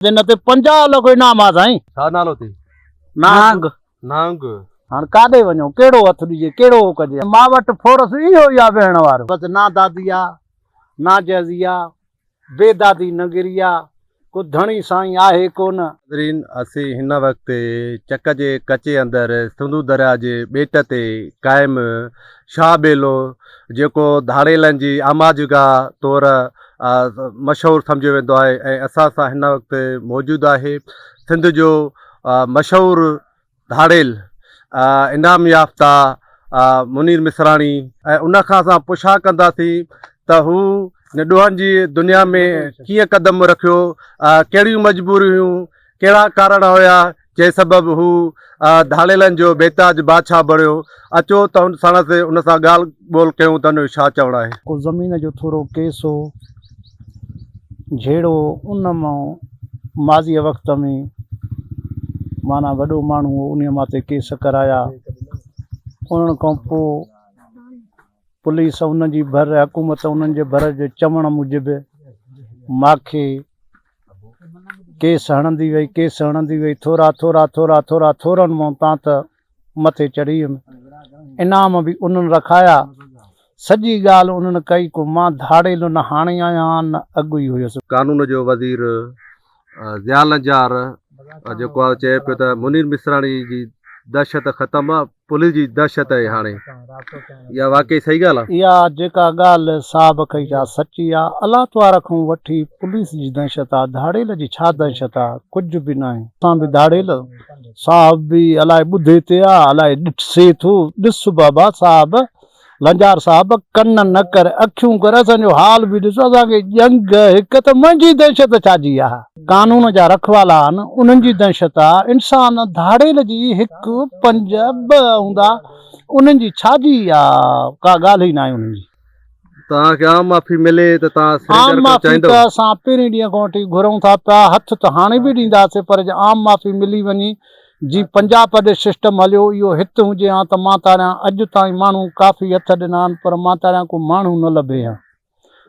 दिन ते 50 लख इनाम आ साईं। छा नालो थी? नांग नांग। हाणे काॾे वञो, कहिड़ो हथ ॾिजे, कहिड़ो कजे। मां वटि फोरस इहो ई आहे वेहण वारो। बसि ना दादी आहे ना जज़ी आहे, बेदादी न गिरी आहे, को धणी साईं आहे कोन। असीं हिन वक़्तु चक जे कचे अंदरि सिंधू दरिया जे ॿेट ते क़ाइमु शाह बेलो जेको धाड़ेलनि जी आमाजगाह तौरु मशहूरु सम्झो वेंदो आहे ऐं असां सां हिन वक़्तु मौजूदु आहे सिंध जो मशहूरु धाड़ेल इनाम याफ़्ता मुनीर मिसराणी। ऐं उनखां असां पुछा कंदासीं त हू ॾोहनि जी दुनिया में कीअं क़दम रखियो, कहिड़ियूं मजबूरियूं हुयूं, कहिड़ा कारण हुया जंहिं सबबु हू धाड़ेलनि जो बेताज बादशाह बणियो। अचो त हुन साण ते उन सां ॻाल्हि ॿोल कयूं त हुनजो छा चवणु आहे। को ज़मीन जो थोरो केस हो जहिड़ो उन मां माज़ीअ वक़्त में माना वॾो माण्हू हो उन मां ते केस कराया। उन्हनि खां पोइ पुलिस उन जी भर हुकूमत उन्हनि जे भर जे चवण मूजिबि मूंखे केस हणंदी वई थोरा थोरनि मां तां त मथे चढ़ी वियुमि। इनाम बि उन्हनि रखाया। सॼी ॻाल्हि उन्हनि कई को मां धाड़ेल न हाणे आहियां न अॻु ई हुयुसि। कानून जो वज़ीर ज़िया नजार जेको आहे चए पियो त मुनीर मिसराणी जी दहशत ख़तमु आहे, पुलिस जी दहशत आहे हाणे। इहा वाकई सही ॻाल्हि आहे? इहा जेका ॻाल्हि साहब कई आहे सची आहे। अलाह तवार खां वठी पुलिस जी दहशत आहे, धाड़ेल जी छा दहशत आहे, कुझु बि न आहे। असां बि धाड़ेल साहब बि अलाए ॿुधे ते आहे अलाए ॾिसे थो। ॾिस बाबा साहब लंजार साहब कन न कर अखियूं कर, असांजो हाल बि ॾिसो। असांखे जंग हिकु त मुंहिंजी दहशत छाजी आहे, कानून जा रखवाला आहिनि उन्हनि जी दहशत आहे। इंसान धाड़ेल जी हिकु 5 2 हूंदा उन्हनि जी छाजी आहे, का ॻाल्हि ई न आहे उन्हनि जी। तव्हांखे आम माफ़ी मिले त तव्हां आम माफ़ी त असां पहिरें ॾींहं खां वठी घुरूं था पिया, हथ त हाणे बि ॾींदासीं, पर जे आम माफ़ी मिली वञी जी पंजाब प्रदेश सिस्टम हलियो इहो हिते हुजे हा त मां तारियां अॼु ताईं माण्हू काफ़ी हथ ॾिना आहिनि, पर मां तारियां को माण्हू न लभे हा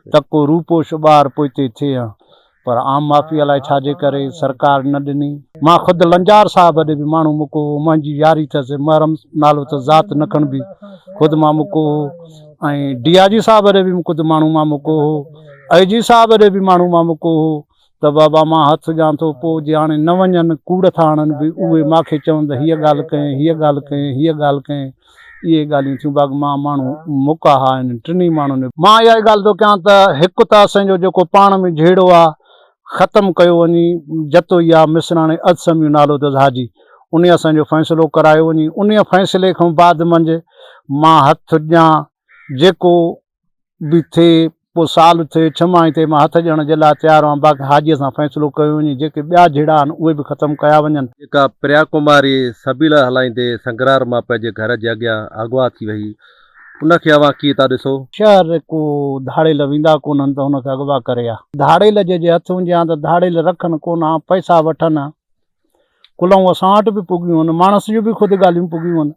त को रूपोश ॿार पोइ हिते थिए हा। पर आम माफ़ी अलाए छाजे करे सरकार न ॾिनी। मां ख़ुदि लंजार साहब ॾे बि माण्हू मुको, मुंहिंजी यारी अथसि, महरम नालो त ज़ात न खणबी, ख़ुदि मां मुको हो। ऐं DIG साहब ॾे बि ख़ुदि माण्हू मां मुको हो, IG साहब ॾे बि माण्हू मां मुको हो। त बाबा मां हथ ॾियां थो, पोइ जे हाणे न वञनि कूड़ था हणनि बि उहे मूंखे चवनि त हीअ ॻाल्हि कयईं हीअ ॻाल्हि कयईं हीअ ॻाल्हि कयईं, इहे ॻाल्हियूं थियूं। बाक़ी मां माण्हू मुका आहिनि टिनी माण्हुनि। मां इहा ॻाल्हि थो कयां त हिकु त असांजो जेको पाण में जहिड़ो आहे ख़तमु कयो वञी, जतो ई आहे मिसराणे अदसमियूं नालो अथसि हाजी, उन असांजो फ़ैसिलो करायो वञी। उन फ़ैसिले खां बाद मंझि मां हथु ॾियां, जेको बि थिए पोइ साल थिए 6 माह थिए मां हथु ॾियण जे लाइ तयारु आहियां। बाक़ी हाजीअ सां फ़ैसिलो कयो वञे, जेके ॿिया जहिड़ा आहिनि उहे बि ख़तमु कया वञनि। जेका प्रिया कुमारी सबील हलाईंदे संगरार मां पंहिंजे घर जे अॻियां अगवा थी वई, उनखे अवां कीअं था ॾिसो? शहर को धाड़ेल वेंदा कोन्हनि त हुनखे अगवा करे हा। धाड़ेल जे हथ हुजे हा त धाड़ेल रखनि कोन हा, पैसा वठनि, कुलऊं असां वटि बि पुगियूं आहिनि, मानस जूं बि ख़ुदि ॻाल्हियूं पुगियूं आहिनि।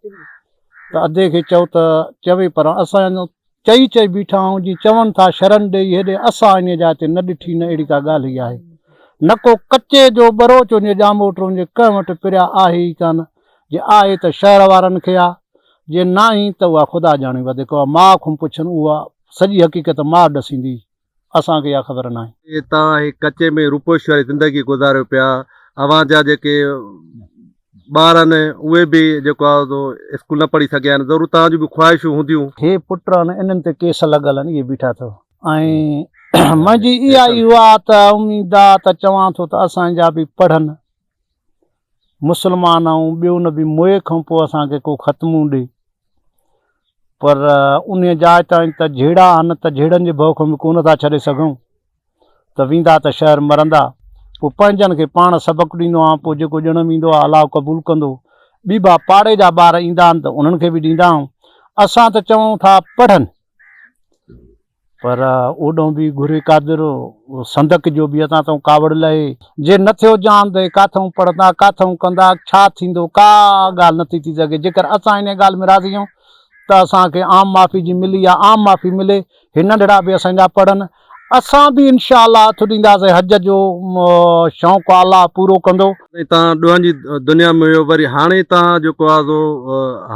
त अधे खे चओ त चवे, पर असां चई बीठा आहियूं जीअं चवनि था शरण ॾेई हेॾे, असां इन जा हिते न ॾिठी न अहिड़ी का ॻाल्हि ई आहे। न को कचे जो बरोच वञे ॼामोट वञे, कंहिं वटि पिरिया आहे ई कान। जे आहे त शहर वारनि खे आहे, जे न ई त उहा ख़ुदा ॼाणे वधीक माउ खां पुछनि, उहा सॼी हक़ीक़त माउ ॾसींदी, असांखे इहा ख़बर न आहे। तव्हां कचे में रूपोश वारी ज़िंदगी गुज़ारियो पिया, अवां जा जेके ॿार आहिनि उहे बि जेको आहे स्कूल न पढ़ी सघिया आहिनि, ज़रूरु तव्हांजूं बि ख़्वाहिशूं हूंदियूं। हे पुट आहिनि इन्हनि ते केस लॻल आहिनि, इहे बीठा अथव। ऐं मुंहिंजी इहा ई हुआ त उमेदु आहे त चवां थो त असांजा बि पढ़नि, मुस्लमान ऐं ॿियो न बि मोए खां पोइ असांखे को ख़तमू ॾे। पर उन जाइ ताईं त जहिड़ा आहिनि त जहिड़नि जे भउ खां बि कोन था छॾे सघूं, त वेंदा त शहर मरंदा। पोइ पंहिंजनि खे पाण सबक़ु ॾींदो आहियां, पोइ जेको ॼणमु ईंदो आहे अलाह क़बूल कंदो। ॿीबा पाड़े जा ॿार ईंदा आहिनि त उन्हनि खे बि ॾींदा आहियूं। असां त चऊं था पढ़नि, पर ओॾो बि घुरे कादिर संदक जो बि असां त कावड़ लहे। जे न थियो जान त किथां पढ़ंदा किथां कंदा, छा थींदो, का ॻाल्हि नथी थी सघे। जेकर असां इन ॻाल्हि में राज़ी आहियूं त असांखे आम माफ़ी जी मिली आहे, आम माफ़ी मिले। हे नंढड़ा बि असांजा पढ़नि, असां बि इंशाअल्लाह हथ ॾींदासीं हज जो शौक़ु अलाह पूरो कंदो। तव्हां ॾोहनि जी दुनिया में हुयो, वरी हाणे तव्हां जेको आहे सो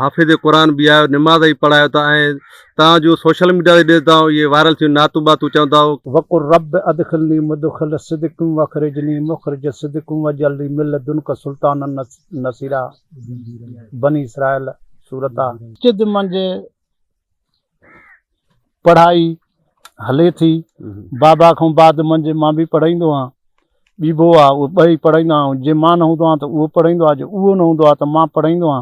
हाफ़िज़ क़ुरान बि आहियो, निमाज़ ई पढ़ायो था, ऐं तव्हां जो सोशल मीडिया ते ॾिसंदा आहियो इहे वायरल थियूं नातू बातू चवंदा वकुर रब अदखिलनी मुदखिल सिद्क़िन वखरिजनी मुखरिज सिद्क़िन वजअलनी मिन लदुनका सुल्तानन नसीरा। बनी इसराइल सूरत आहे। मस्जिद मंझि पढ़ाई हले थी, बाबा खां बाद मंझि मां बि पढ़ाईंदो आहियां, ॿीबो आहे उहो ॿई पढ़ाईंदा आहियूं। जे मां न हूंदो आहियां त उहो पढ़ाईंदो आहे, जे उहो न हूंदो आहे त मां पढ़ाईंदो आहियां।